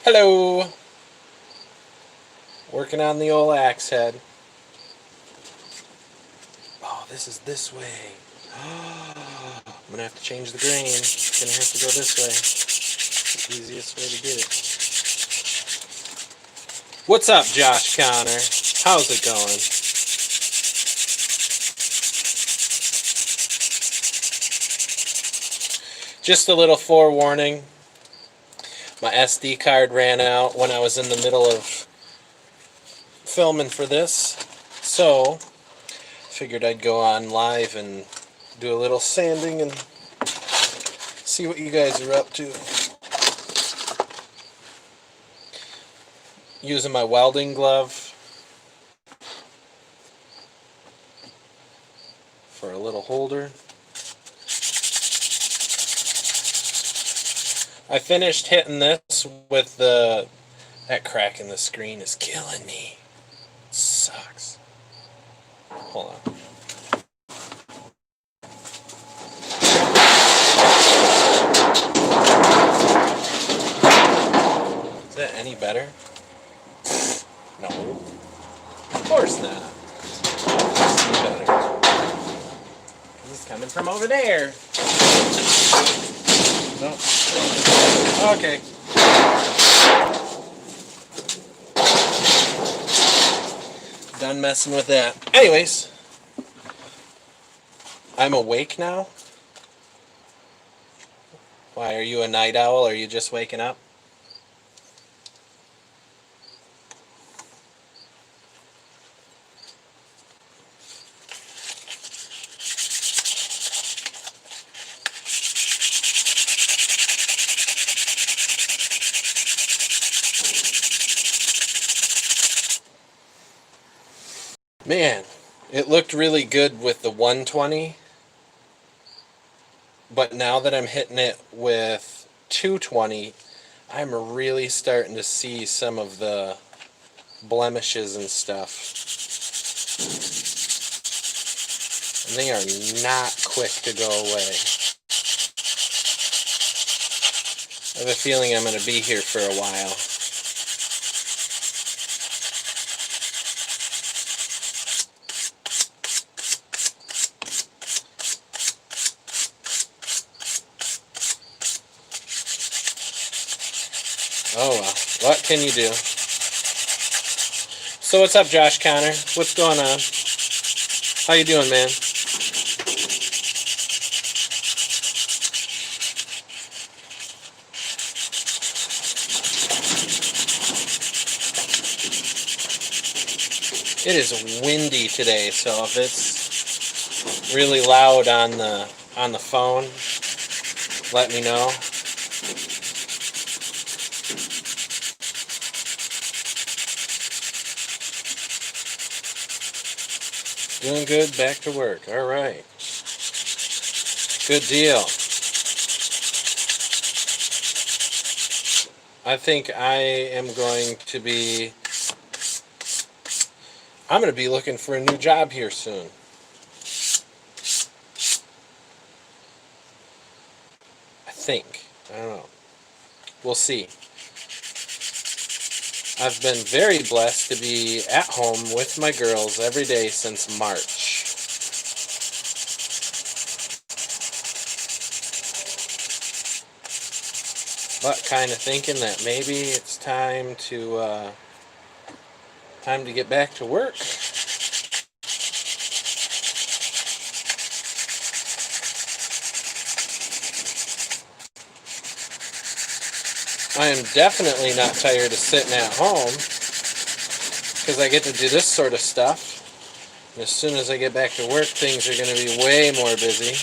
Hello! Working on the old axe head. Oh, this is this way. I'm gonna have to change the grain. It's gonna have to go this way. It's the easiest way to get it. What's up, Josh Connor? How's it going? Just a little forewarning. My SD card ran out when I was in the middle of filming for this. So, figured I'd go on live and do a little sanding and see what you guys are up to. Using my welding glove for a little holder. I finished hitting this with the... That crack in the screen is killing me. It sucks. Hold on. Is that any better? No. Of course not. It's better. He's coming from over there. No. Okay. Done messing with that. Anyways. I'm awake now. Why, are you a night owl? Or are you just waking up? Man, it looked really good with the 120, but now that I'm hitting it with 220, I'm really starting to see some of the blemishes and stuff. And they are not quick to go away. I have a feeling I'm going to be here for a while. Oh well, what can you do? So what's up, Josh Connor? What's going on? How you doing, man? It is windy today, so if it's really loud on the phone, let me know. Doing good, back to work. All right. Good deal. I think I'm going to be looking for a new job here soon. I think. I don't know. We'll see. I've been very blessed to be at home with my girls every day since March. But kind of thinking that maybe it's time to get back to work. I am definitely not tired of sitting at home because I get to do this sort of stuff. And as soon as I get back to work, things are going to be way more busy.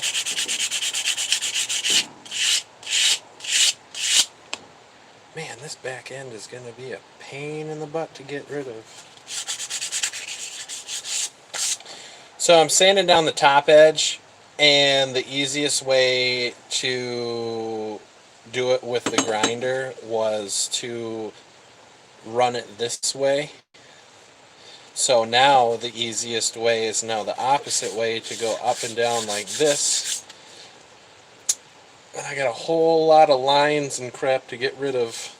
Man, this back end is going to be a pain in the butt to get rid of. So I'm sanding down the top edge, and the easiest way to do it with the grinder was to run it this way. So now the easiest way is now the opposite way, to go up and down like this. And I got a whole lot of lines and crap to get rid of.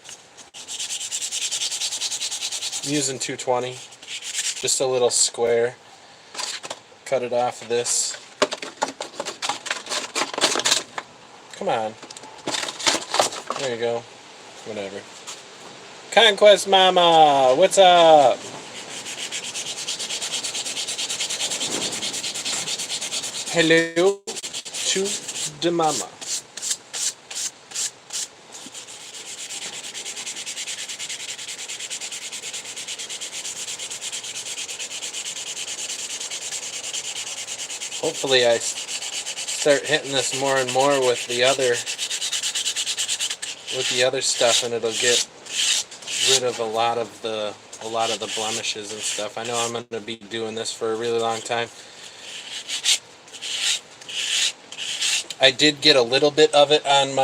I'm using 220, just a little square. Cut it off of this. Come on. There you go. Whatever. Conquest Mama, what's up? Hello to the mama. Hopefully I start hitting this more and more with the other stuff, and it'll get rid of a lot of the blemishes and stuff. I know I'm going to be doing this for a really long time. I did get a little bit of it on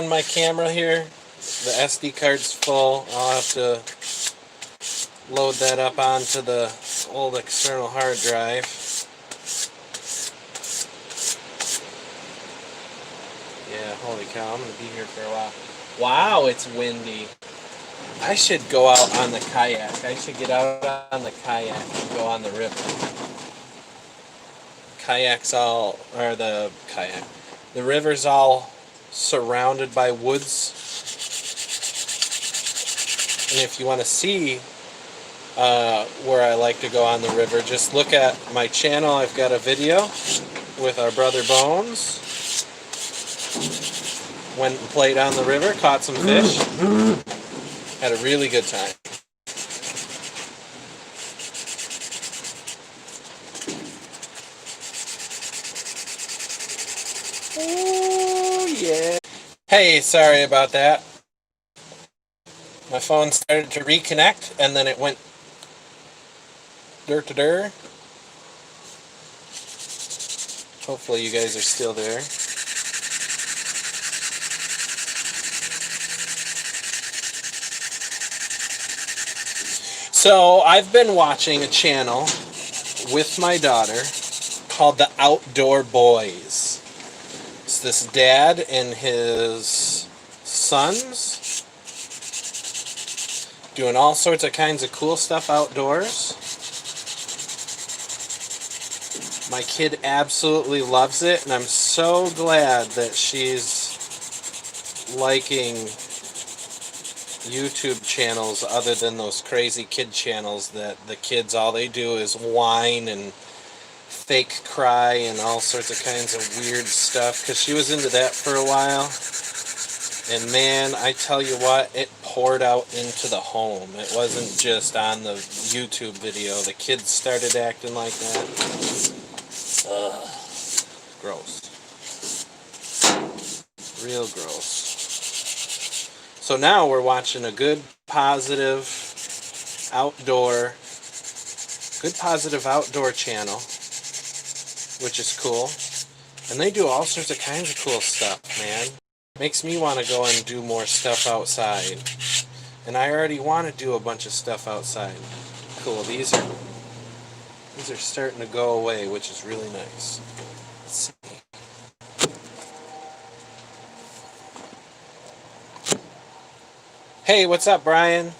my camera here. The SD card's full. I'll have to load that up onto the old external hard drive. Yeah, holy cow, I'm going to be here for a while. Wow, it's windy. I should go out on the kayak. I should get out on the kayak and go on the river. The river's all surrounded by woods. And if you want to see where I like to go on the river, just look at my channel. I've got a video with our brother Bones. Went and played on the river, caught some fish. Had a really good time. Oh, yeah. Hey, sorry about that. My phone started to reconnect, and then it went dirt. Hopefully you guys are still there. So I've been watching a channel with my daughter called The Outdoor Boys. It's this dad and his sons doing all sorts of kinds of cool stuff outdoors. My kid absolutely loves it, and I'm so glad that she's liking YouTube channels other than those crazy kid channels that the kids, all they do is whine and fake cry and all sorts of kinds of weird stuff, because she was into that for a while. And man, I tell you what, it poured out into the home. It wasn't just on the YouTube video. The kids started acting like that. Ugh. Gross. Real gross. So now we're watching a good positive outdoor channel, which is cool. And they do all sorts of kinds of cool stuff, man. Makes me want to go and do more stuff outside. And I already want to do a bunch of stuff outside. Cool, these are starting to go away, which is really nice. Let's see. Hey, what's up, Brian?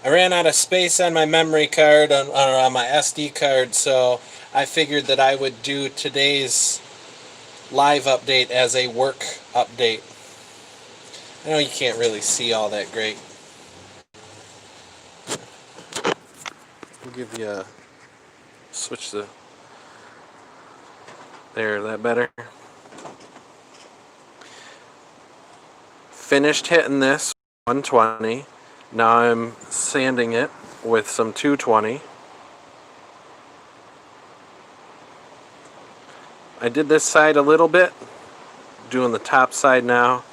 I ran out of space on my memory card, or on my SD card, so I figured that I would do today's live update as a work update. I know you can't really see all that great. I'll give you a switch the... There, that better? Finished hitting this 120. Now I'm sanding it with some 220. I did this side a little bit, doing the top side now.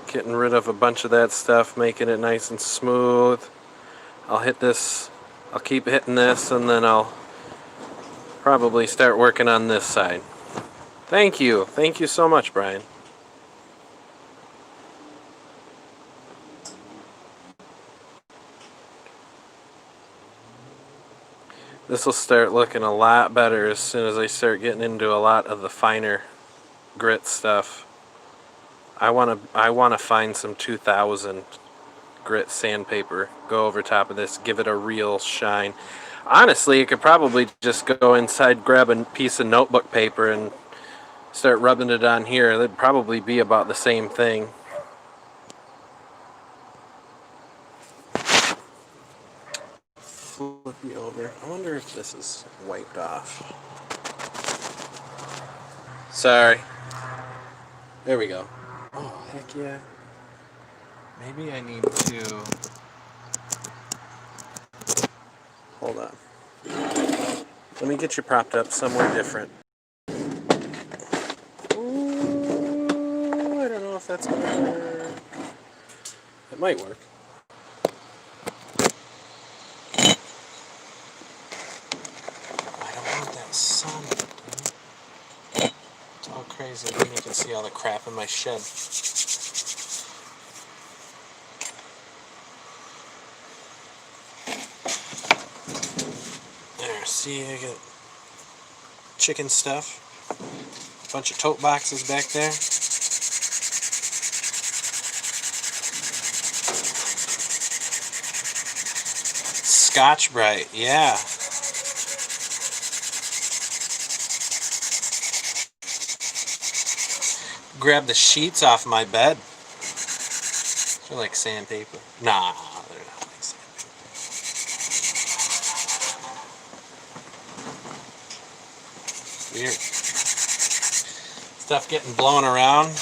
Getting rid of a bunch of that stuff, making it nice and smooth. I'll hit this, I'll keep hitting this, and then I'll probably start working on this side. Thank you so much, Brian. This will start looking a lot better as soon as I start getting into a lot of the finer grit stuff. I wanna find some 2000 grit sandpaper. Go over top of this, give it a real shine. Honestly, you could probably just go inside, grab a piece of notebook paper, and start rubbing it on here. That'd probably be about the same thing. Flip me over. I wonder if this is wiped off. Sorry. There we go. Oh, heck yeah. Maybe I need to... Hold on. Let me get you propped up somewhere different. Ooh, I don't know if that's going to work. It might work. I don't want that sun. It's all crazy. Then you can see all the crap in my shed. There, see, I got chicken stuff. A bunch of tote boxes back there. Scotch-Brite, yeah. Grab the sheets off my bed. They're like sandpaper. Nah, they're not like sandpaper. Weird. Stuff getting blown around.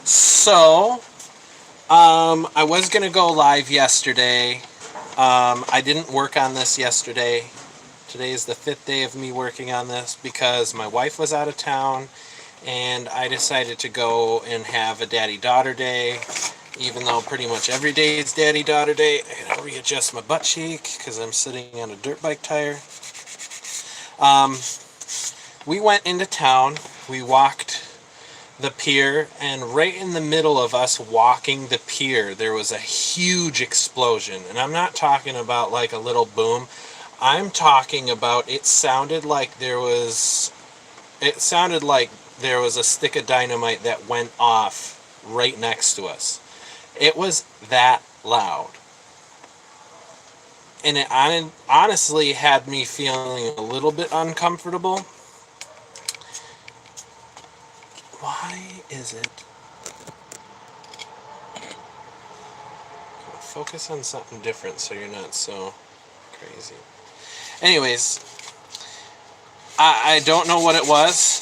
So, I was going to go live yesterday. I didn't work on this yesterday. Today is the 5th day of me working on this because my wife was out of town and I decided to go and have a daddy-daughter day. Even though pretty much every day is daddy-daughter day, I gotta readjust my butt cheek because I'm sitting on a dirt bike tire. We went into town, we walked the pier, and right in the middle of us walking the pier, there was a huge explosion. And I'm not talking about like a little boom. I'm talking about it sounded like there was a stick of dynamite that went off right next to us. It was that loud. And it honestly had me feeling a little bit uncomfortable. Why is it? Focus on something different so you're not so crazy. Anyways, I don't know what it was.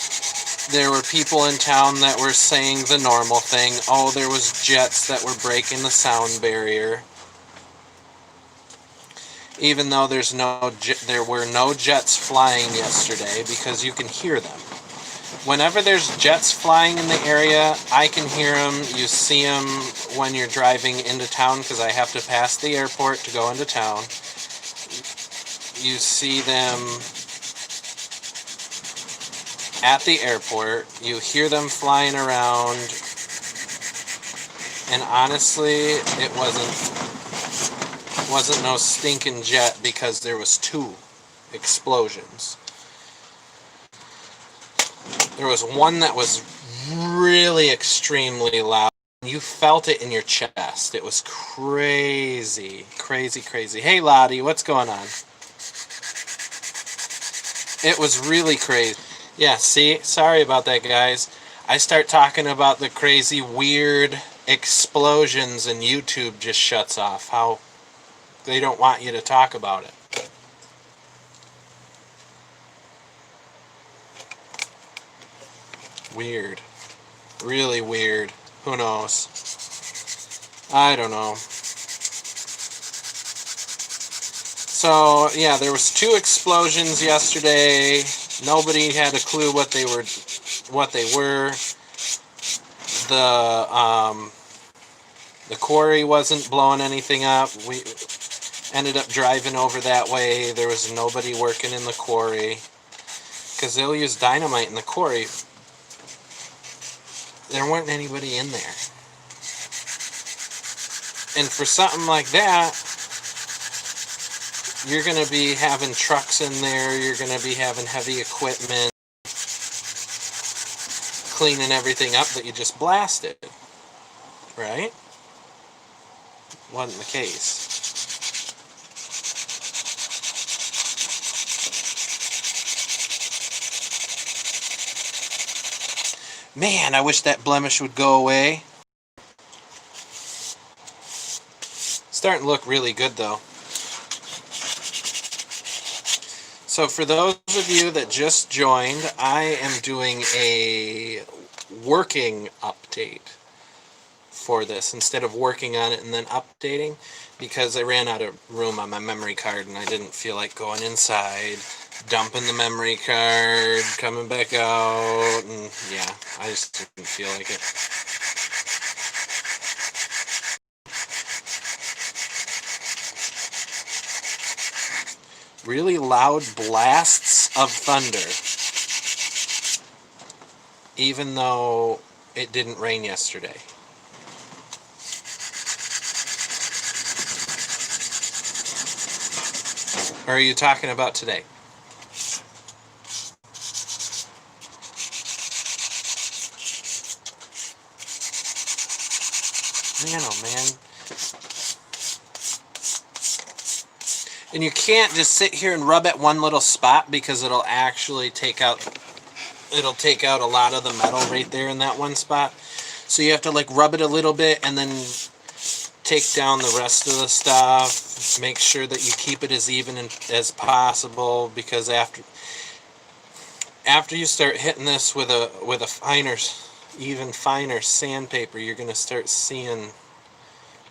There were people in town that were saying the normal thing. Oh, there was jets that were breaking the sound barrier. Even though there were no jets flying yesterday because you can hear them. Whenever there's jets flying in the area, I can hear them. You see them when you're driving into town because I have to pass the airport to go into town. You see them at the airport. You hear them flying around. And honestly, it wasn't no stinking jet because there was 2 explosions. There was one that was really extremely loud. You felt it in your chest. It was crazy, crazy, crazy. Hey, Lottie, what's going on? It was really crazy. Yeah, see? Sorry about that, guys. I start talking about the crazy, weird explosions and YouTube just shuts off. How they don't want you to talk about it. Weird. Really weird. Who knows? I don't know. So, yeah, there was 2 explosions yesterday. Nobody had a clue what they were. The quarry wasn't blowing anything up. We ended up driving over that way. There was nobody working in the quarry because they'll use dynamite in the quarry. There weren't anybody in there. And for something like that, you're going to be having trucks in there, you're going to be having heavy equipment, cleaning everything up that you just blasted, right? Wasn't the case. Man, I wish that blemish would go away. Starting to look really good though. So for those of you that just joined, I am doing a working update for this instead of working on it and then updating, because I ran out of room on my memory card and I didn't feel like going inside, dumping the memory card, coming back out, and yeah, I just didn't feel like it. Really loud blasts of thunder, even though it didn't rain yesterday. Or are you talking about today? Man, oh man. And you can't just sit here and rub at one little spot, because it'll actually take out a lot of the metal right there in that one spot. So you have to like rub it a little bit and then take down the rest of the stuff. Make sure that you keep it as even as possible, because after you start hitting this with a finer, even finer sandpaper, you're going to start seeing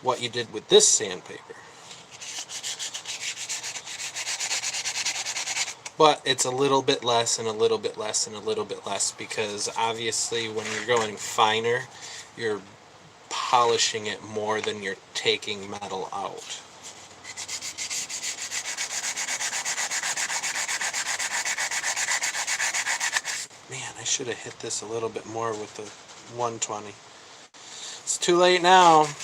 what you did with this sandpaper. But it's a little bit less and a little bit less and a little bit less, because obviously when you're going finer, you're polishing it more than you're taking metal out. Man, I should have hit this a little bit more with the 120. It's too late now. It's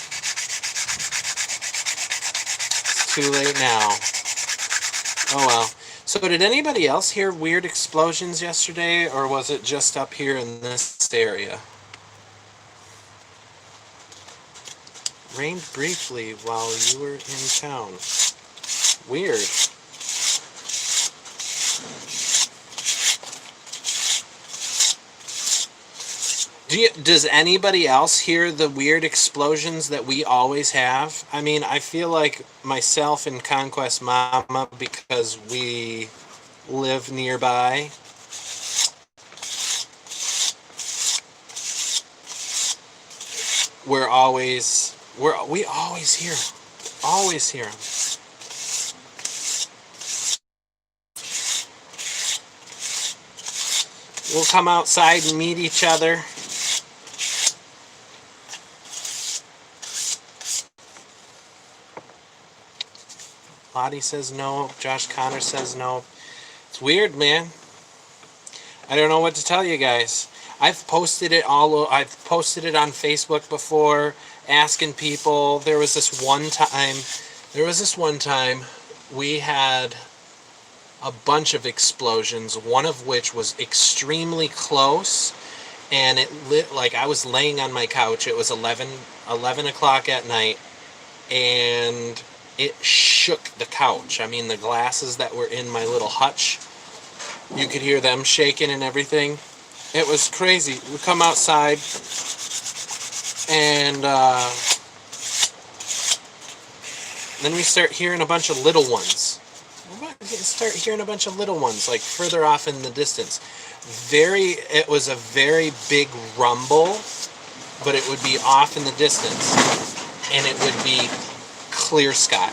too late now. Oh well. So did anybody else hear weird explosions yesterday, or was it just up here in this area? Rained briefly while you were in town. Weird. Does anybody else hear the weird explosions that we always have? I mean, I feel like myself and Conquest Mama, because we live nearby, we always hear them. We'll come outside and meet each other. Lottie says no. Josh Connor says no. It's weird, man. I don't know what to tell you guys. I've posted it on Facebook before, asking people. There was this one time we had a bunch of explosions, one of which was extremely close, and it lit like I was laying on my couch. It was 11 o'clock at night, and it shook the couch. I mean, the glasses that were in my little hutch, you could hear them shaking and everything. It was crazy. We come outside, and then we start hearing a bunch of little ones. Like further off in the distance. It was a very big rumble, but it would be off in the distance, and it would be clear sky.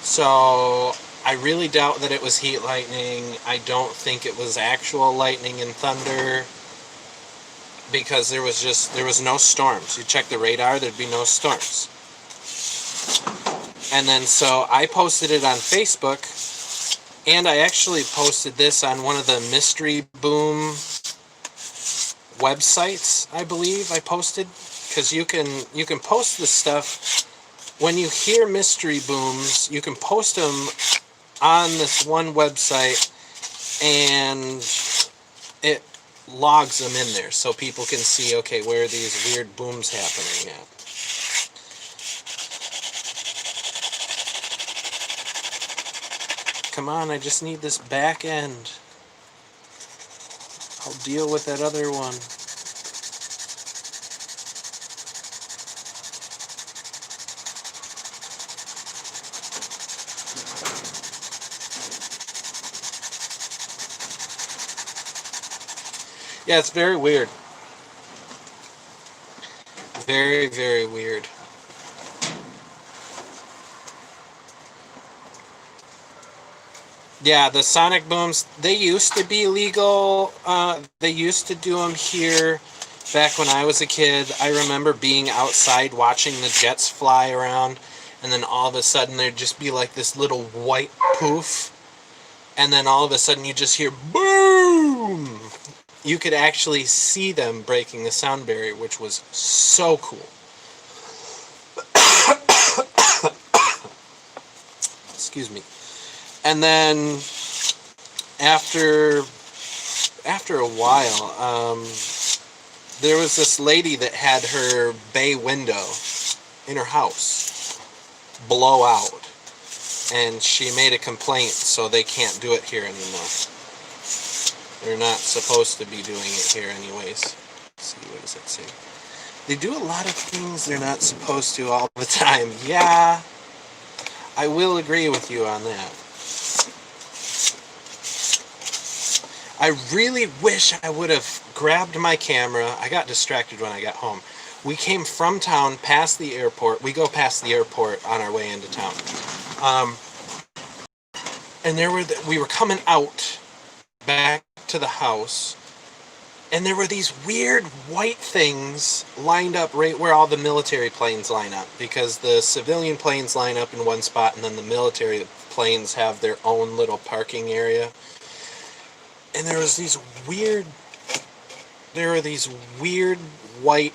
So I really doubt that it was heat lightning. I don't think it was actual lightning and thunder, because there was no storms. You check the radar, there'd be no storms. And then so I posted it on Facebook, and I actually posted this on one of the Mystery Boom websites, I believe I posted, because you can post this stuff. When you hear mystery booms, you can post them on this one website, and it logs them in there so people can see, okay, where are these weird booms happening at. Come on, I just need this back end. I'll deal with that other one. Yeah, it's very weird. Very, very weird. Yeah, the sonic booms, they used to be legal. They used to do them here back when I was a kid. I remember being outside watching the jets fly around, and then all of a sudden there'd just be like this little white poof, and then all of a sudden you just hear boom! You could actually see them breaking the sound barrier, which was so cool. Excuse me. And then after a while, there was this lady that had her bay window in her house blow out, and she made a complaint, so they can't do it here anymore. They're not supposed to be doing it here anyways. Let's see, what does that say? They do a lot of things they're not supposed to all the time. Yeah, I will agree with you on that. I really wish I would have grabbed my camera. I got distracted when I got home. We came from town, past the airport. We go past the airport on our way into town. And we were coming out back to the house, and there were these weird white things lined up right where all the military planes line up, because the civilian planes line up in one spot, and then the military planes have their own little parking area. And there were these weird white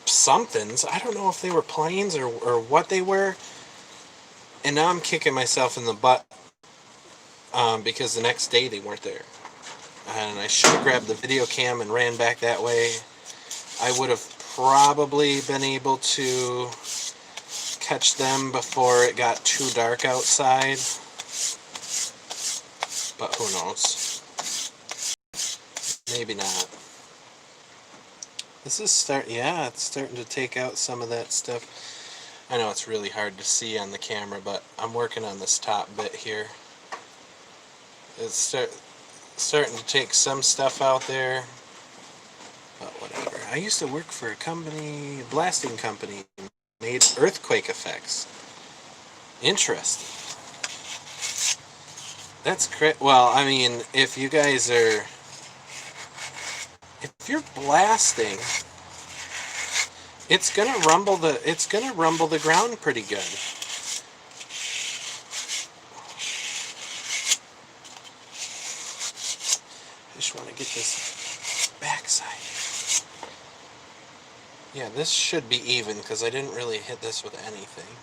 somethings. I don't know if they were planes or what they were. And now I'm kicking myself in the butt because the next day they weren't there. And I should have grabbed the video cam and ran back that way. I would have probably been able to catch them before it got too dark outside. But who knows? Maybe not. This is it's starting to take out some of that stuff. I know it's really hard to see on the camera, but I'm working on this top bit here. It's starting to take some stuff out there, but whatever. I used to work for a blasting company, made earthquake effects. Interesting. That's great. Well, I mean, if you're blasting, it's gonna rumble the ground pretty good. I just want to get this backside. Yeah, this should be even because I didn't really hit this with anything.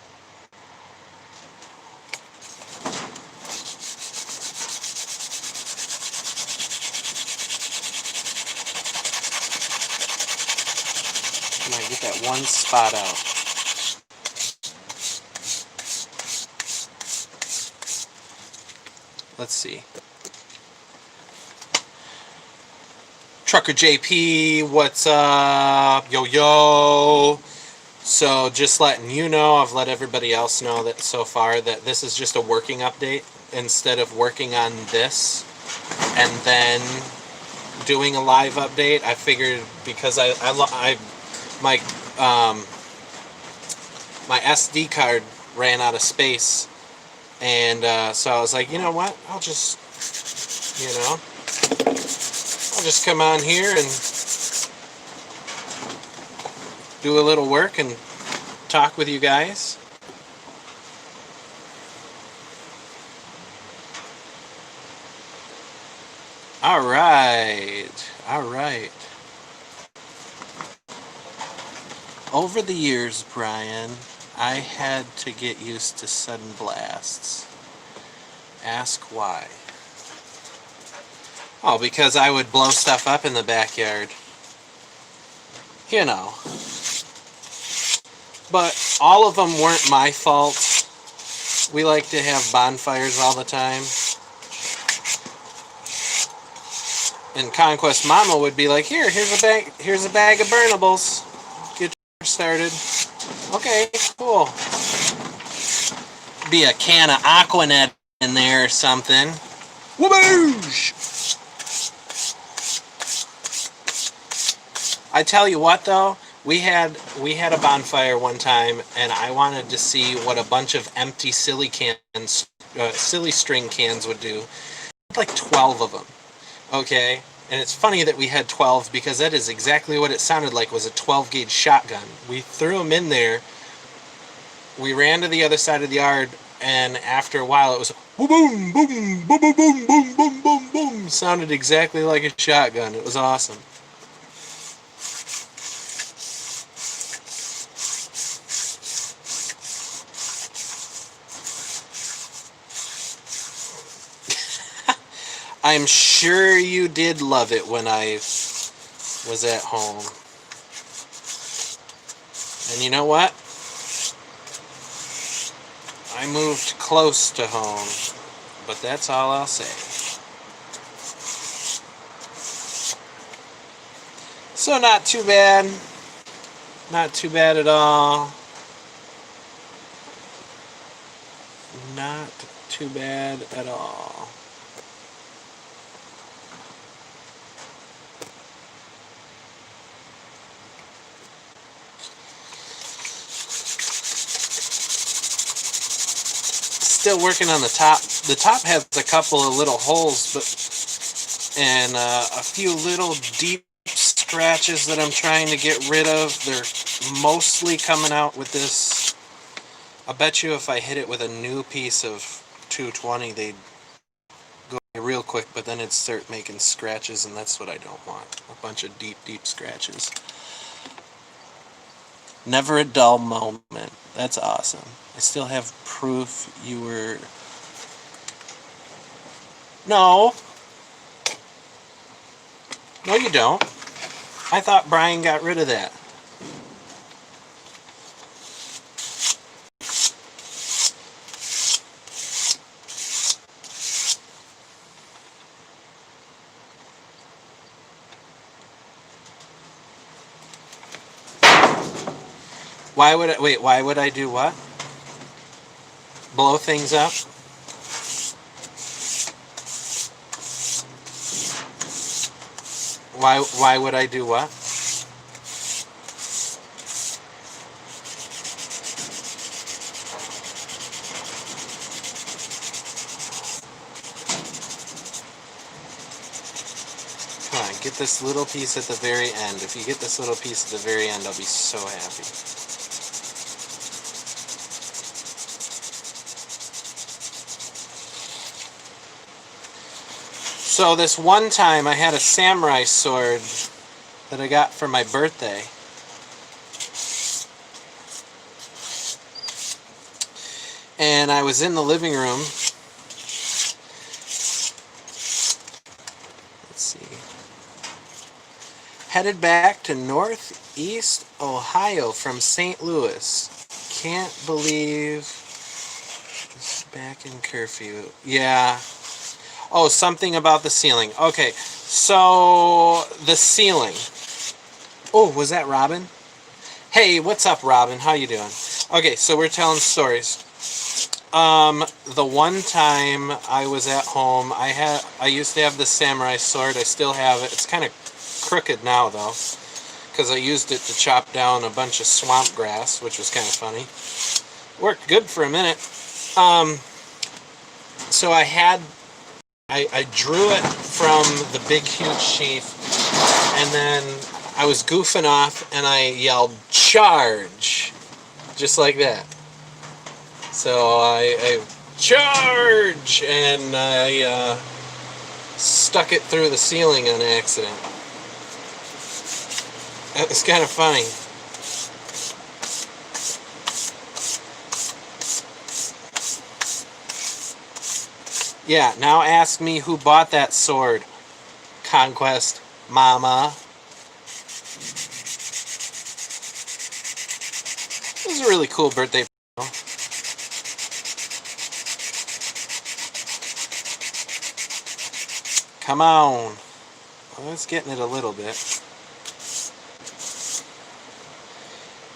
Get that one spot out. Let's see. Trucker JP, what's up? Yo, yo. So just letting you know, I've let everybody else know that so far that this is just a working update. Instead of working on this and then doing a live update, I figured because my SD card ran out of space, and so I was like, you know what? I'll just come on here and do a little work and talk with you guys. All right. Over the years, Brian, I had to get used to sudden blasts. Ask why. Oh, because I would blow stuff up in the backyard. You know. But all of them weren't my fault. We like to have bonfires all the time. And Conquest Mama would be like, here's a bag of burnables. Get started. Okay, cool. Be a can of Aquanet in there or something. Whooboosh! I tell you what though, we had a bonfire one time, and I wanted to see what a bunch of empty silly string cans would do. Like 12 of them. Okay, and it's funny that we had 12 because that is exactly what it sounded like, was a 12 gauge shotgun. We threw them in there. We ran to the other side of the yard, and after a while it was boom, boom, boom, boom, boom, boom, boom, boom, boom, boom. Sounded exactly like a shotgun. It was awesome. I'm sure you did love it when I was at home. And you know what? I moved close to home, but that's all I'll say. So not too bad. Not too bad at all. Not too bad at all. Still working on the top. The top has a couple of little holes, and a few little deep scratches that I'm trying to get rid of. They're mostly coming out with this. I bet you if I hit it with a new piece of 220, they'd go real quick, but then it'd start making scratches, and that's what I don't want. A bunch of deep, deep scratches. Never a dull moment. That's awesome. I still have proof you were... No. No, you don't. I thought Brian got rid of that. Why would I do what? Blow things up? Why would I do what? Come on, get this little piece at the very end. If you get this little piece at the very end, I'll be so happy. So this one time I had a samurai sword that I got for my birthday. And I was in the living room. Let's see. Headed back to Northeast Ohio from St. Louis. Can't believe it's back in curfew. Yeah. Oh, something about the ceiling. Okay, so the ceiling. Oh, was that Robin? Hey, what's up, Robin? How you doing? Okay, so we're telling stories. The one time I was at home, I used to have the samurai sword. I still have it. It's kind of crooked now, though, because I used it to chop down a bunch of swamp grass, which was kind of funny. Worked good for a minute. So I drew it from the big, huge sheath, and then I was goofing off, and I yelled, "Charge!" Just like that. So I charge, and I stuck it through the ceiling on accident. It was kind of funny. Yeah, now ask me who bought that sword. Conquest Mama. This is a really cool birthday. Come on. Well, it's getting it a little bit.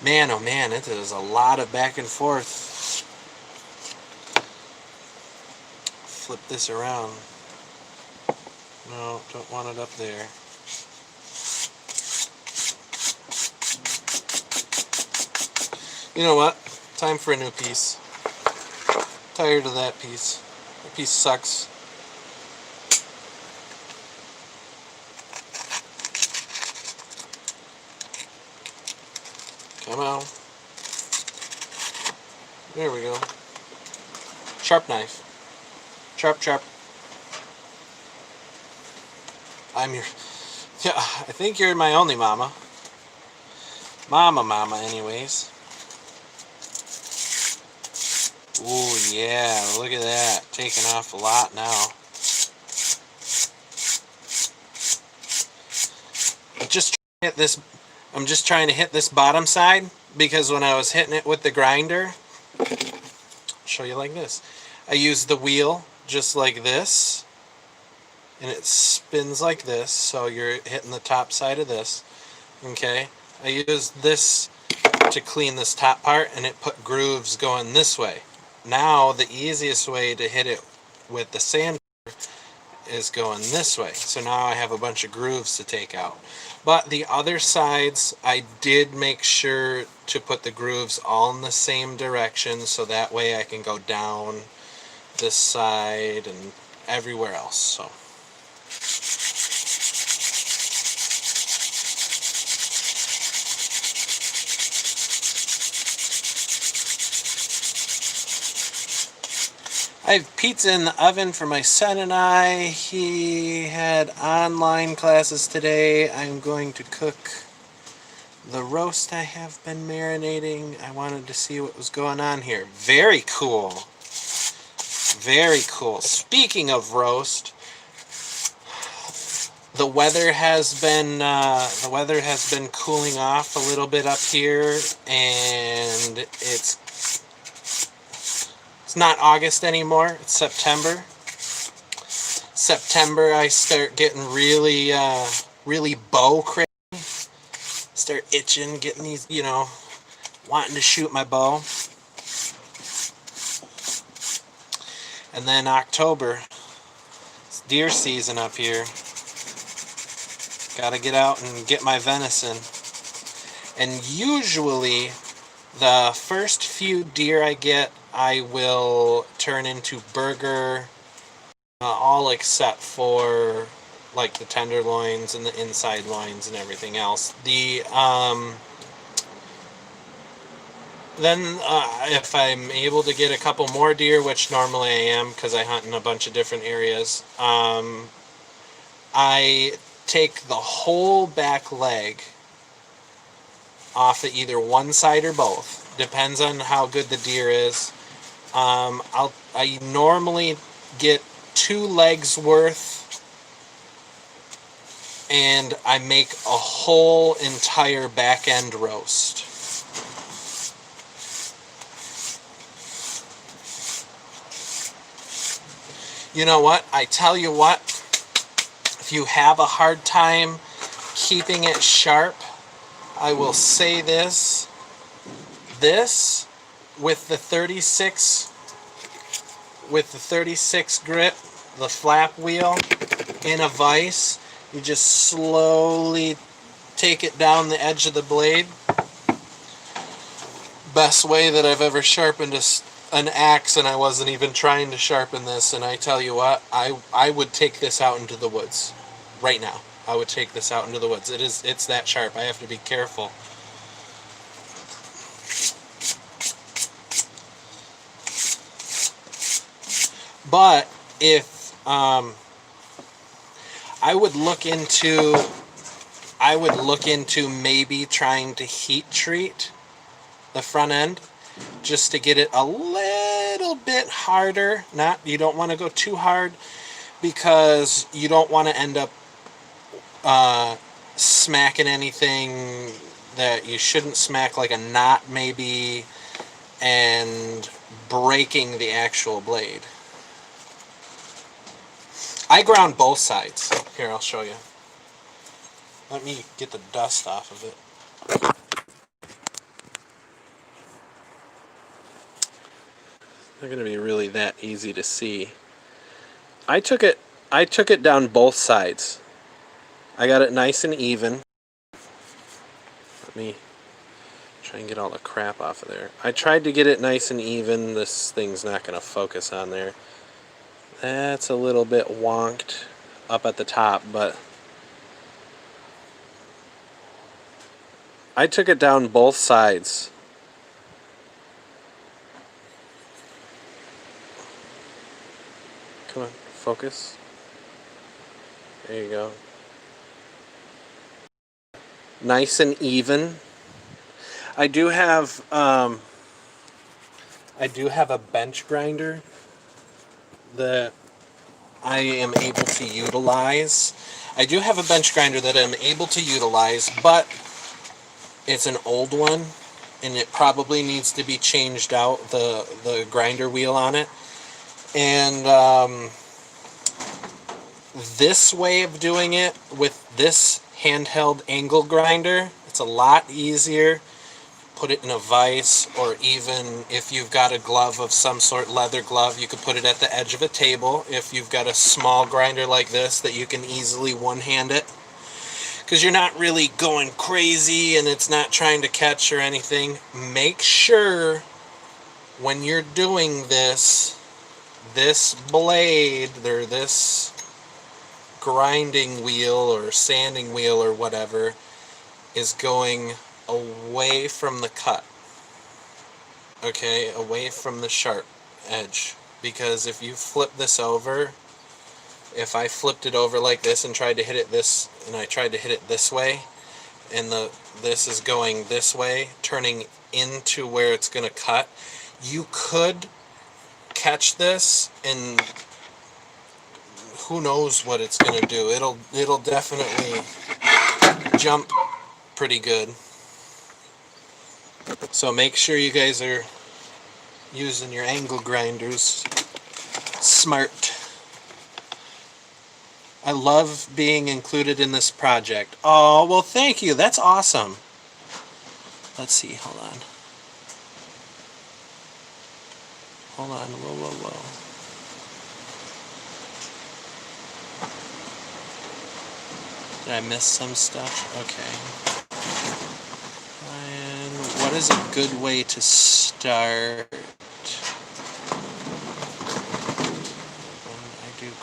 Man, oh man, it is a lot of back and forth. Flip this around. No, don't want it up there. You know what? Time for a new piece. Tired of that piece. That piece sucks. Come on. There we go. Sharp knife. Sharp, sharp. I'm your... Yeah, I think you're my only mama. Mama, anyways. Ooh, yeah, look at that. Taking off a lot now. I'm just trying to hit this bottom side, because when I was hitting it with the grinder, I'll show you like this. I use the wheel just like this, and it spins like this, so you're hitting the top side of this. Okay, I use this to clean this top part, and it put grooves going this way. Now the easiest way to hit it with the sandpaper is going this way. So now I have a bunch of grooves to take out. But the other sides, I did make sure to put the grooves all in the same direction, so that way I can go down this side and everywhere else. So I have pizza in the oven for my son and I. He had online classes today. I'm going to cook the roast I have been marinating. I wanted to see what was going on here. Very cool. Very cool. Speaking of roast, the weather has been cooling off a little bit up here, and it's not August anymore. It's September. September, I start getting really bow crazy. Start itching, getting these, wanting to shoot my bow. And then October, it's deer season up here. Gotta get out and get my venison. And usually, the first few deer I get, I will turn into burger, all except for like the tenderloins and the inside loins and everything else. Then if I'm able to get a couple more deer, which normally I am because I hunt in a bunch of different areas, I take the whole back leg off of either one side or both. Depends on how good the deer is. I normally get 2 legs worth, and I make a whole entire back end roast. You know what? I tell you what, if you have a hard time keeping it sharp, I will say this with the 36 grit, the flap wheel in a vise, you just slowly take it down the edge of the blade. Best way that I've ever sharpened an axe, and I wasn't even trying to sharpen this, and I tell you what, I would take this out into the woods right now. I would take this out into the woods. It's that sharp. I have to be careful. But if I would look into maybe trying to heat treat the front end just to get it a little bit harder. You don't want to go too hard, because you don't want to end up smacking anything that you shouldn't smack, like a knot maybe, and breaking the actual blade. I ground both sides. Here, I'll show you. Let me get the dust off of it. They're going to be really that easy to see. I took it down both sides. I got it nice and even. Let me try and get all the crap off of there. I tried to get it nice and even. This thing's not going to focus on there. That's a little bit wonked up at the top, but I took it down both sides. Come on, focus. There you go. Nice and even. I do have a bench grinder that I am able to utilize. I do have a bench grinder that I'm able to utilize, but it's an old one, and it probably needs to be changed out, the grinder wheel on it. And this way of doing it with this handheld angle grinder, it's a lot easier. Put it in a vise, or even if you've got a glove of some sort, leather glove, you could put it at the edge of a table. If you've got a small grinder like this that you can easily one-hand it, because you're not really going crazy and it's not trying to catch or anything. Make sure when you're doing this blade or this grinding wheel or sanding wheel or whatever is going away from the cut. Okay, away from the sharp edge. Because if you flip this over, if I flipped it over like this and tried to hit it this, and I tried to hit it this way, and this is going this way, turning into where it's going to cut, you could catch this, and who knows what it's going to do. It'll definitely jump pretty good. So make sure you guys are using your angle grinders smart. I love being included in this project. Oh, well, thank you. That's awesome. Let's see. Hold on. Hold on. Whoa. Did I miss some stuff? Okay. And what is a good way to start?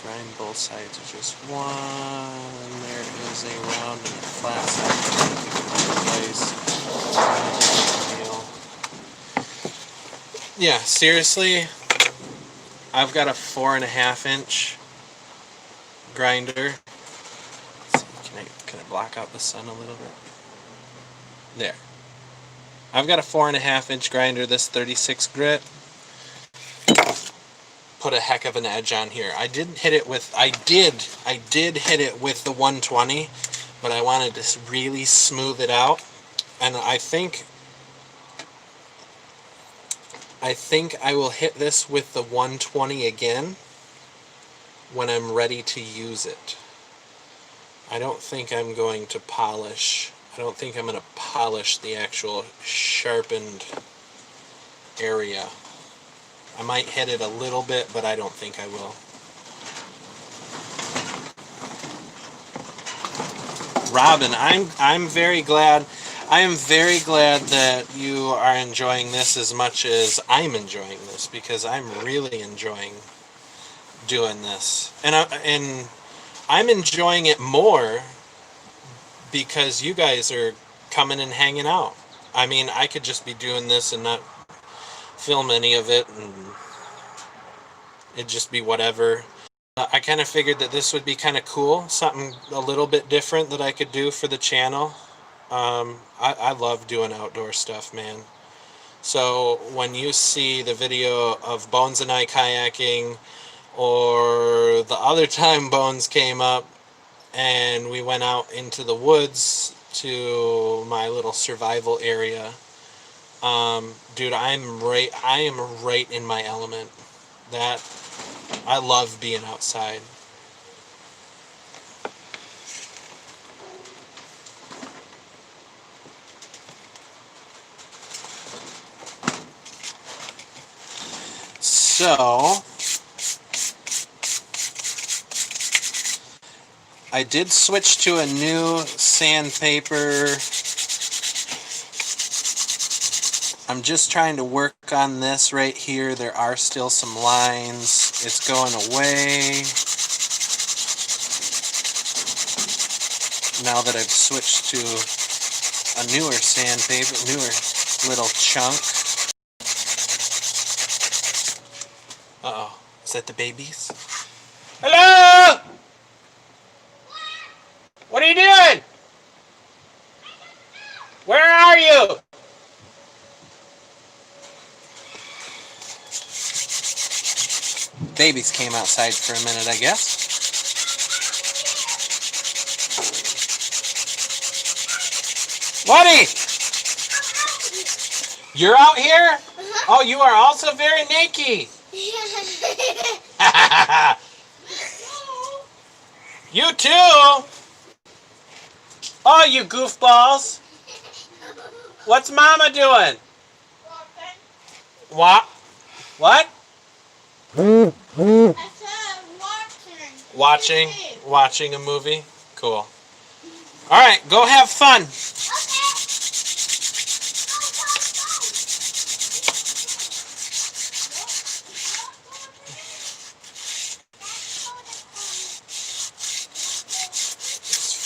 Grind both sides of just one, and there is a round and a flat side. Yeah, seriously, I've got a 4.5 inch grinder. Let's see, can I block out the sun a little bit? There. I've got a 4.5 inch grinder, this 36 grit. Put a heck of an edge on here. I did hit it with the 120, but I wanted to really smooth it out, and I think I will hit this with the 120 again when I'm ready to use it. I don't think I'm going to polish. I don't think I'm going to polish the actual sharpened area. I might hit it a little bit, but I don't think I will. Robin, I'm very glad. I am very glad that you are enjoying this as much as I'm enjoying this, because I'm really enjoying doing this, and I'm enjoying it more because you guys are coming and hanging out. I mean, I could just be doing this and not film any of it, and it'd just be whatever. I kind of figured that this would be kind of cool, something a little bit different that I could do for the channel. I love doing outdoor stuff, man. So when you see the video of Bones and I kayaking, or the other time Bones came up and we went out into the woods to my little survival area. Dude, I am right in my element. That I love being outside. So, I did switch to a new sandpaper. I'm just trying to work on this right here. There are still some lines. It's going away. Now that I've switched to a newer sandpaper, newer little chunk. Uh-oh. Is that the babies? Hello! What are you doing? Where are you? Babies came outside for a minute, I guess. Woody! You're out here? Oh, you are also very naked. You too? Oh, you goofballs. What's Mama doing? What? What? Watching a movie? Cool. Alright, go have fun.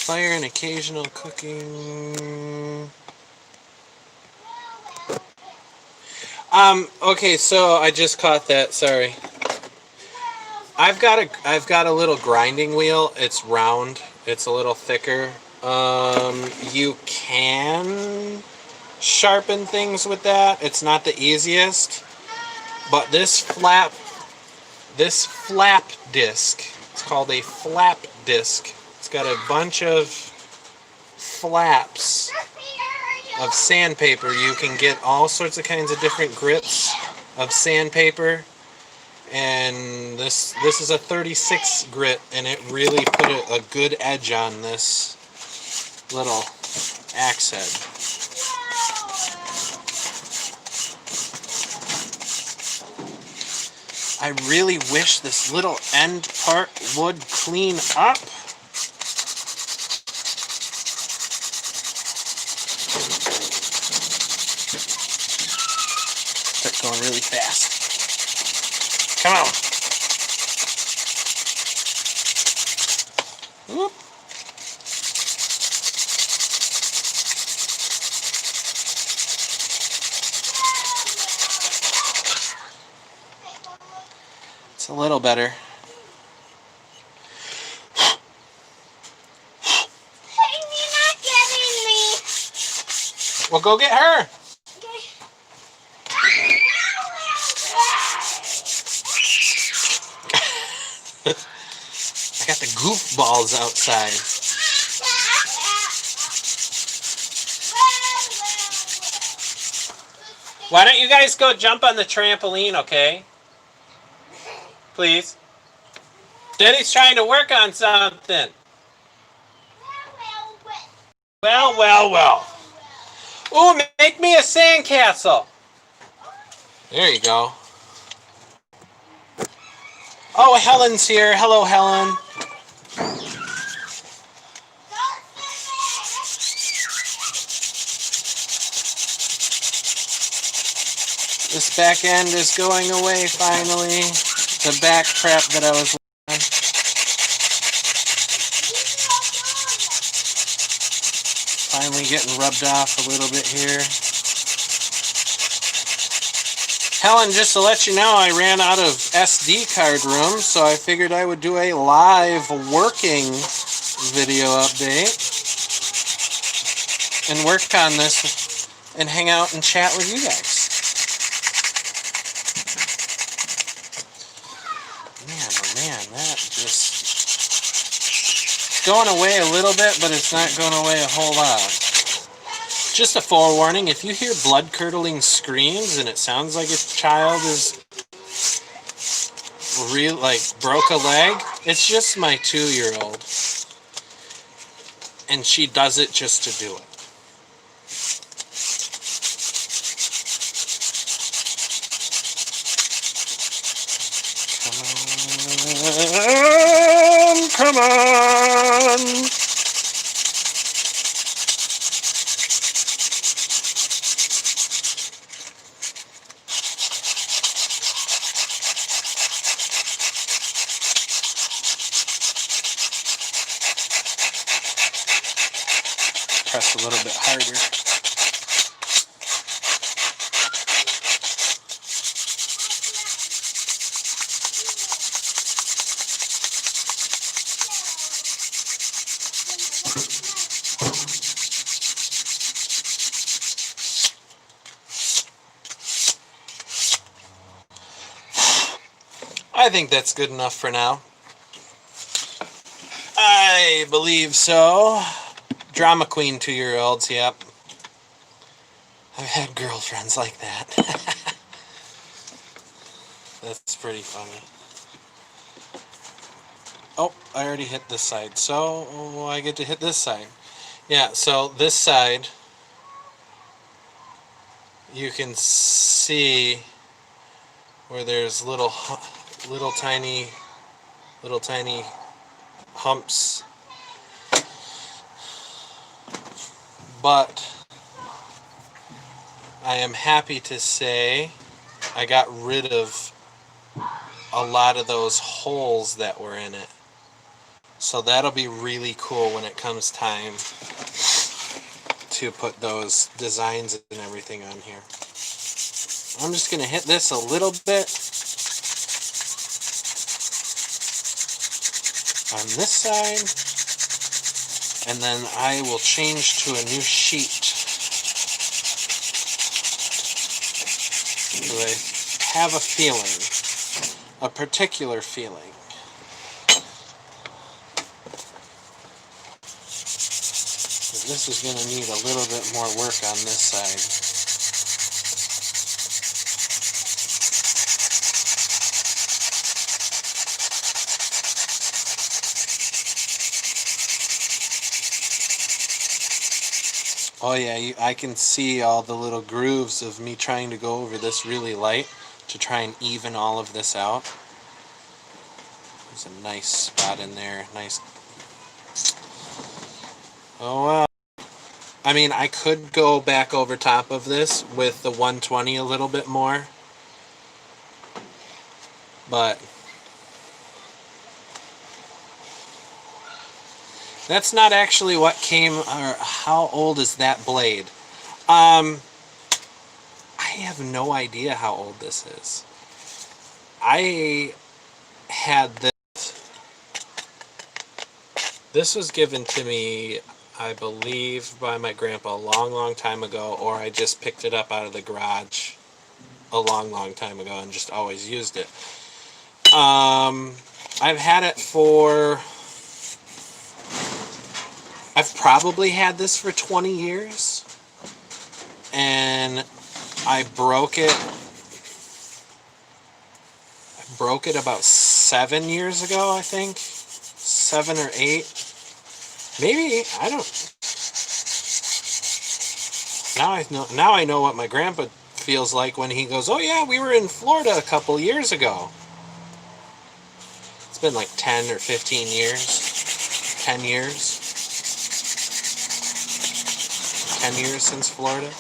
Fire and occasional cooking. Okay, so I just caught that, sorry. I've got a little grinding wheel. It's round. It's a little thicker. You can sharpen things with that. It's not the easiest. But this flap disc, it's called a flap disc. It's got a bunch of flaps of sandpaper. You can get all sorts of kinds of different grits of sandpaper. And this is a 36 grit, and it really put a good edge on this little axe head. I really wish this little end part would clean up. Start going really fast. Come on. Whoop. It's a little better. You're not getting me. Well, go get her. I got the goofballs outside. Why don't you guys go jump on the trampoline, okay? Please. Daddy's trying to work on something. Well. Ooh, make me a sandcastle. There you go. Oh, Helen's here. Hello, Helen. This back end is going away finally. The back crap that I was on. Finally getting rubbed off a little bit here. Helen, just to let you know, I ran out of SD card room, so I figured I would do a live working video update and work on this and hang out and chat with you guys. Man, oh man, that just... It's going away a little bit, but it's not going away a whole lot. Just a forewarning, if you hear blood-curdling screams and it sounds like a child is broke a leg, it's just my 2-year-old. And she does it just to do it. Come on! Press a little bit harder. I think that's good enough for now. I believe so. Drama queen 2-year-olds, yep. I've had girlfriends like that. That's pretty funny. Oh, I already hit this side, so I get to hit this side. Yeah, so this side, you can see where there's little tiny humps. But I am happy to say I got rid of a lot of those holes that were in it. So that'll be really cool when it comes time to put those designs and everything on here. I'm just going to hit this a little bit on this side, and then I will change to a new sheet. So I have a feeling, a particular feeling. This is going to need a little bit more work on this side. Oh yeah, I can see all the little grooves of me trying to go over this really light to try and even all of this out. There's a nice spot in there, nice. Oh well. I mean, I could go back over top of this with the 120 a little bit more, but that's not actually what came, or how old is that blade? I have no idea how old this is. I had this. This was given to me, I believe, by my grandpa a long time ago, or I just picked it up out of the garage a long time ago and just always used it. I've had it for... I've probably had this for 20 years, and I broke it about 7 years ago, I think. 7 or 8. Maybe, I don't... Now I know what my grandpa feels like when he goes, oh yeah, we were in Florida a couple years ago. It's been like 10 or 15 years. 10 years. 10 years since Florida.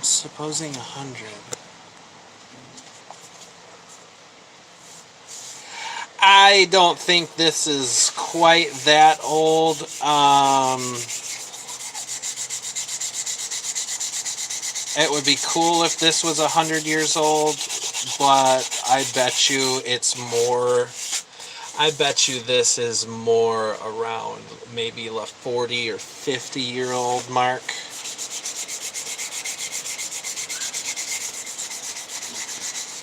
Supposing 100. I don't think this is quite that old. It would be cool if this was 100 years old, but I bet you it's more. I bet you this is more around maybe the 40 or 50-year-old mark.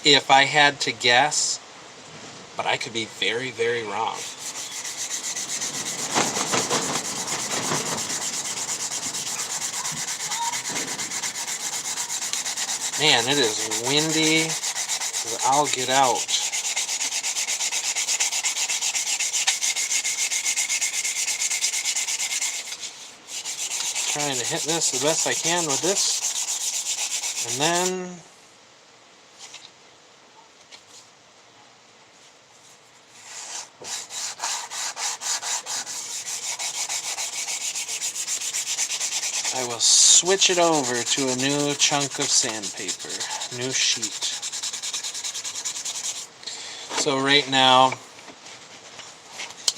If I had to guess, but I could be very, very wrong. Man, it is windy. I'll get out. Trying to hit this the best I can with this. And then I will switch it over to a new chunk of sandpaper, new sheet. So right now,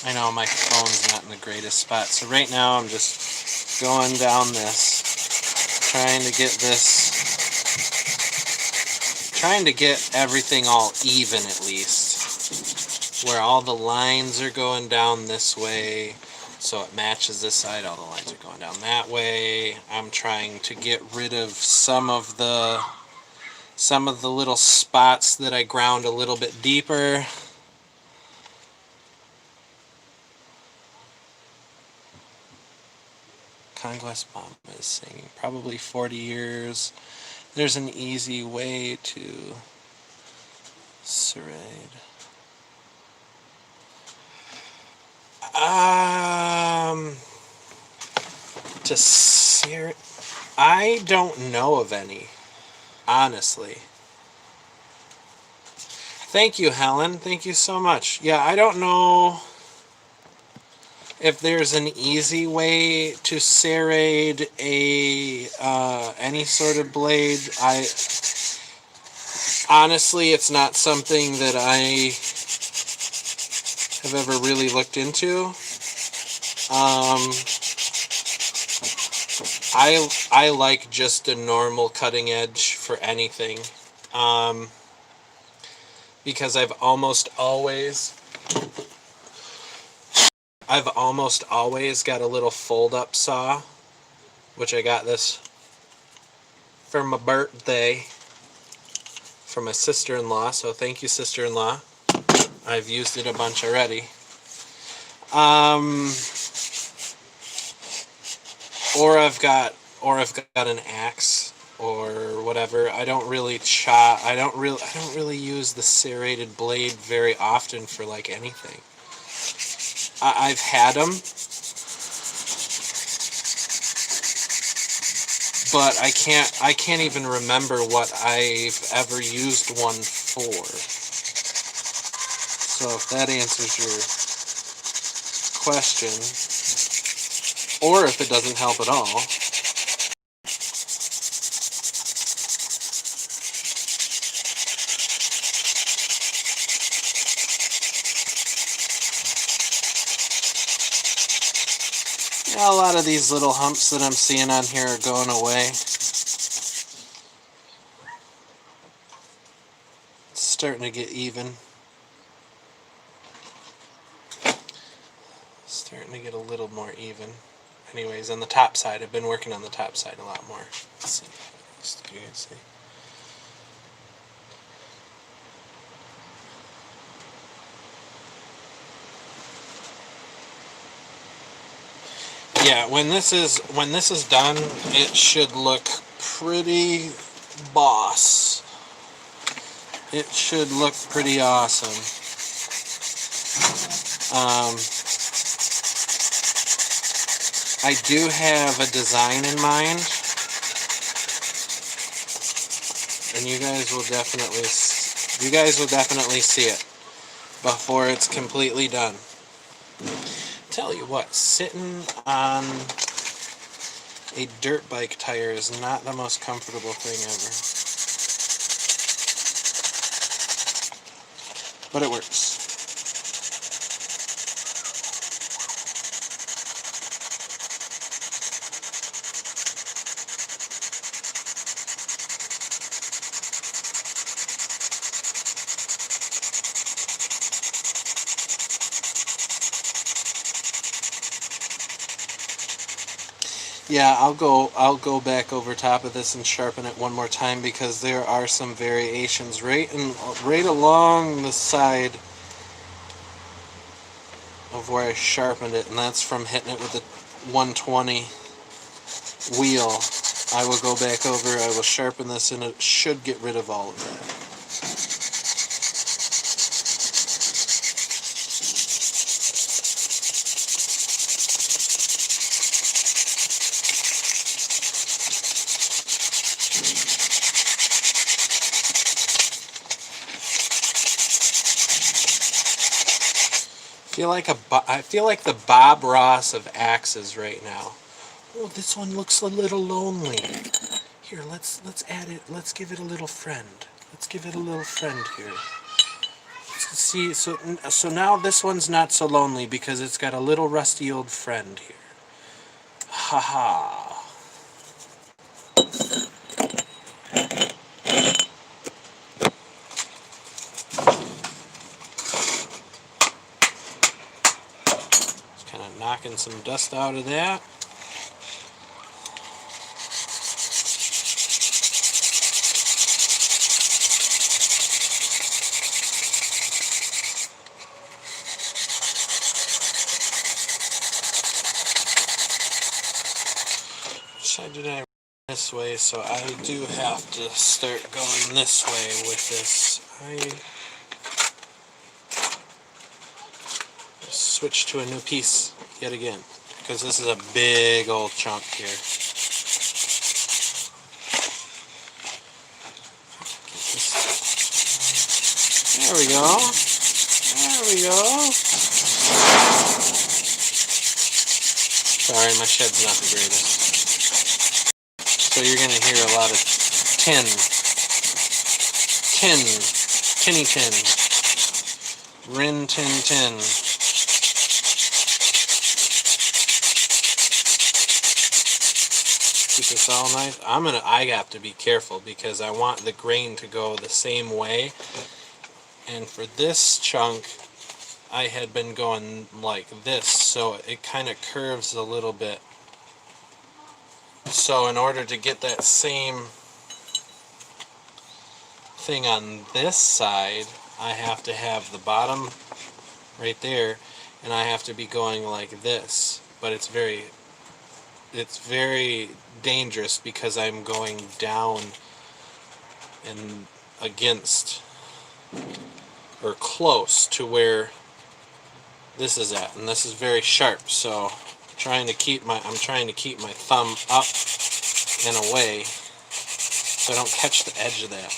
I know my phone's not in the greatest spot, so right now I'm just going down this, trying to get everything all even at least, where all the lines are going down this way, so it matches this side, all the lines are going down that way. I'm trying to get rid of some of the little spots that I ground a little bit deeper. Conquest Bomb is singing probably 40 years. There's an easy way to serrade. To serrate, I don't know of any, honestly. Thank you, Helen. Thank you so much. Yeah, I don't know if there's an easy way to serrade any sort of blade. Honestly, it's not something that I have ever really looked into. I like just a normal cutting edge for anything, because I've almost always got a little fold-up saw, which I got this for my birthday from my sister-in-law, so thank you, sister-in-law. I've used it a bunch already. Or I've got an axe or whatever. I don't really use the serrated blade very often for like anything. I've had them, but I can't even remember what I've ever used one for. So if that answers your question, or if it doesn't help at all. Yeah, a lot of these little humps that I'm seeing on here are going away. It's starting to get even. Starting to get a little more even. Anyways, on the top side, I've been working on the top side a lot more. Let's see. You can see. Yeah, when this is done, it should look pretty boss. It should look pretty awesome. I do have a design in mind, and you guys will definitely see it before it's completely done. Tell you what, sitting on a dirt bike tire is not the most comfortable thing ever, but it works. Yeah, I'll go back over top of this and sharpen it one more time, because there are some variations right along the side of where I sharpened it, and that's from hitting it with the 120 wheel. I will go back over, I will sharpen this, and it should get rid of all of that. I feel like the Bob Ross of axes right now. Oh, this one looks a little lonely. Here, let's add it. Let's give it a little friend. Let's give it a little friend here. See, so now this one's not so lonely because it's got a little rusty old friend here. Ha ha. Just kind of knocking some dust out of that. I did it this way, so I do have to start going this way with this. I switch to a new piece yet again, because this is a big old chunk here. There we go. There we go. Sorry, my shed's not the greatest. So you're going to hear a lot of tin, tinny tin, rin tin tin. Keep this all nice. I have to be careful because I want the grain to go the same way. And for this chunk, I had been going like this, so it kind of curves a little bit. So in order to get that same thing on this side, I have to have the bottom right there, and I have to be going like this. But it's very dangerous because I'm going down and against or close to where this is at, and this is very sharp, so I'm trying to keep my thumb up and away so I don't catch the edge of that.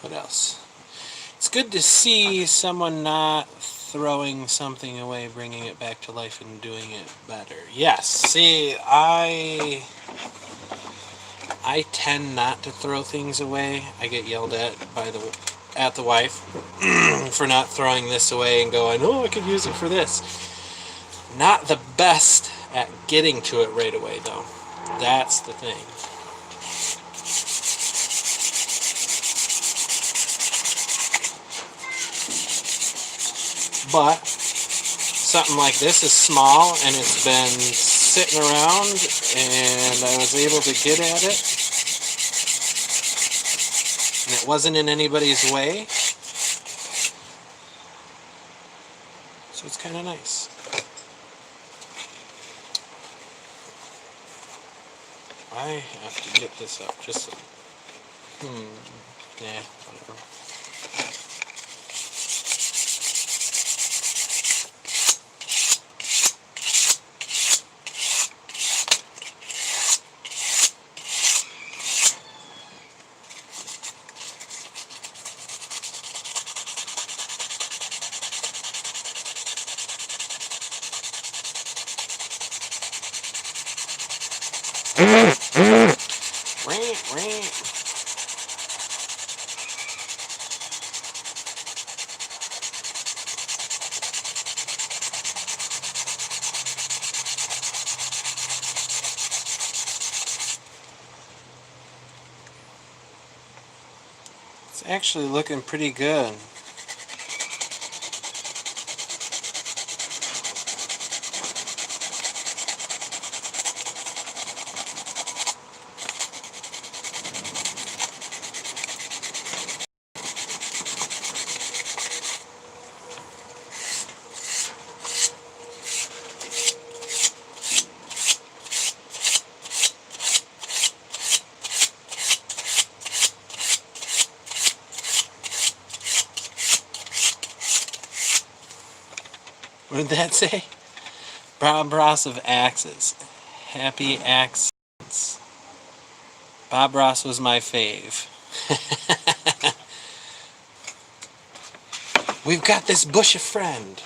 What else? It's good to see someone not throwing something away, bringing it back to life and doing it better. Yes, see, I tend not to throw things away. I get yelled at by the wife for not throwing this away and going, oh, I could use it for this. Not the best at getting to it right away, though. That's the thing. But something like this is small and it's been sitting around and I was able to get at it and it wasn't in anybody's way, so it's kind of nice. I have to get this up just so, yeah, whatever. It's actually looking pretty good. What did that say? Bob Ross of Axes. Happy accents. Bob Ross was my fave. We've got this bush of friend.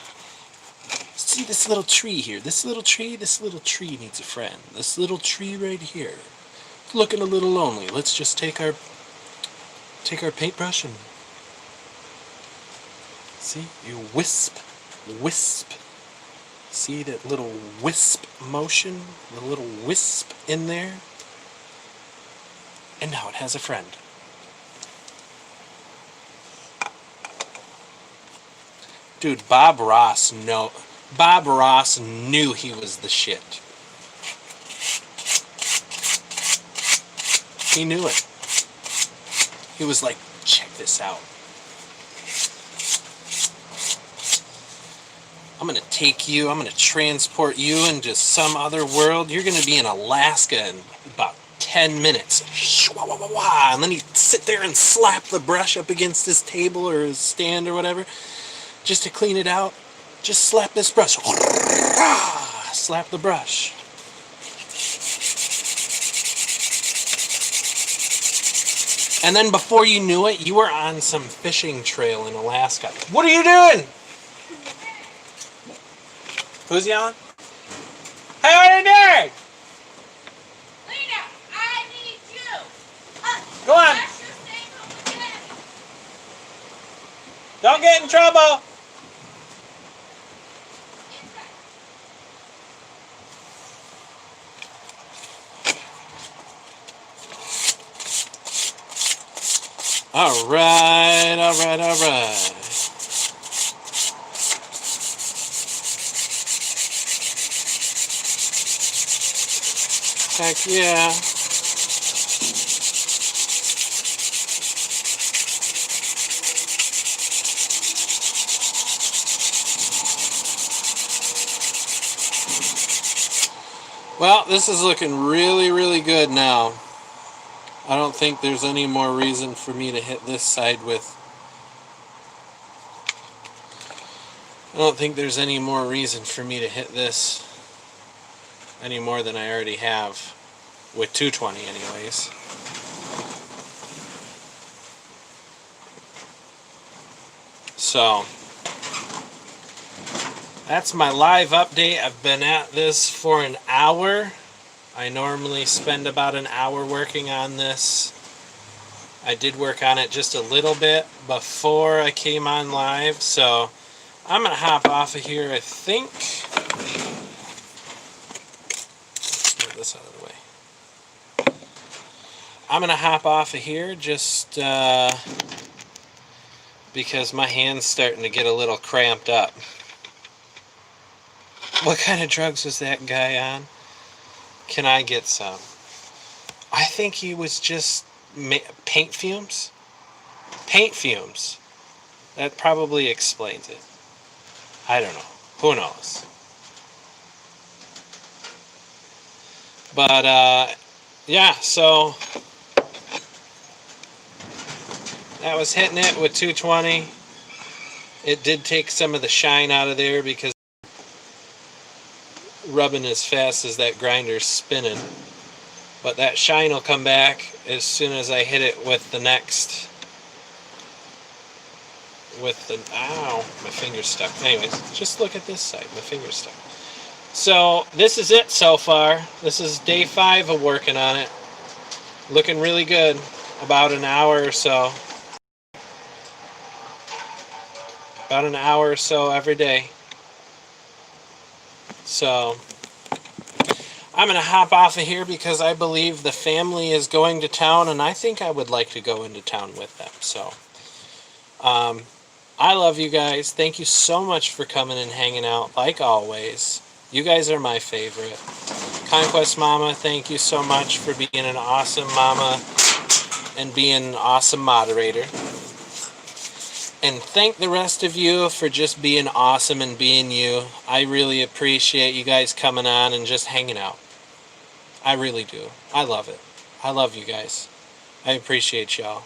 See this little tree here. This little tree needs a friend. This little tree right here. It's looking a little lonely. Let's just take our paintbrush and see, you wisp. See that little wisp motion? The little wisp in there? And now it has a friend. Dude, Bob Ross knew he was the shit. He knew it. He was like, check this out. I'm going to take you, I'm going to transport you into some other world. You're going to be in Alaska in about 10 minutes. And then he'd sit there and slap the brush up against his table or his stand or whatever. Just to clean it out. Just slap this brush. Slap the brush. And then before you knew it, you were on some fishing trail in Alaska. What are you doing? Who's yelling? Hey, what are you doing? Lena, I need you. Go on. Don't get in trouble. All right. Heck yeah. Well, this is looking really, really good now. I don't think there's any more reason for me to hit this side with... I don't think there's any more reason for me to hit this any more than I already have with 220 anyways. So that's my live update. I've been at this for an hour. I normally spend about an hour working on this. I did work on it just a little bit before I came on live, so I'm gonna hop off of here, I think. Get this out of the way. I'm gonna hop off of here just because my hand's starting to get a little cramped up. What kind of drugs was that guy on? Can I get some? I think he was just paint fumes. Paint fumes. That probably explains it. I don't know. Who knows? But, yeah, so that was hitting it with 220. It did take some of the shine out of there because rubbing as fast as that grinder's spinning. But that shine will come back as soon as I hit it with the next... Ow, my finger's stuck. Anyways, just look at this side. My finger's stuck. So, this is it so far. This is day 5 of working on it. Looking really good. About an hour or so. About an hour or so every day. So, I'm going to hop off of here because I believe the family is going to town and I think I would like to go into town with them. So, I love you guys. Thank you so much for coming and hanging out, like always. You guys are my favorite. Conquest Mama, thank you so much for being an awesome mama and being an awesome moderator. And thank the rest of you for just being awesome and being you. I really appreciate you guys coming on and just hanging out. I really do. I love it. I love you guys. I appreciate y'all.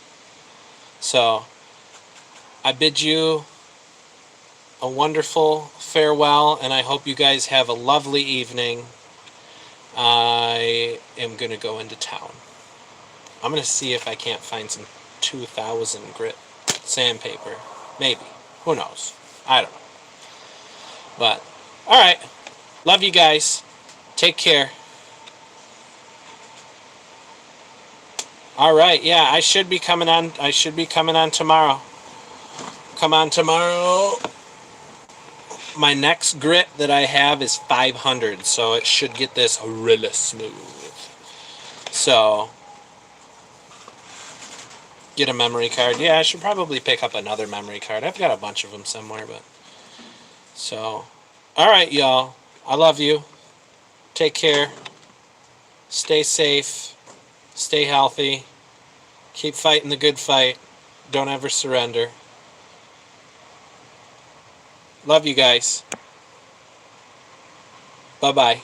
So, I bid you a wonderful farewell, and I hope you guys have a lovely evening. I am going to go into town. I'm going to see if I can't find some 2000 grit sandpaper. Maybe. Who knows? I don't know. But, alright. Love you guys. Take care. Alright, yeah, I should be coming on tomorrow. Come on tomorrow. My next grit that I have is 500, so it should get this really smooth. So, get a memory card. Yeah, I should probably pick up another memory card. I've got a bunch of them somewhere, but... So, alright, y'all. I love you. Take care. Stay safe. Stay healthy. Keep fighting the good fight. Don't ever surrender. Love you guys. Bye-bye.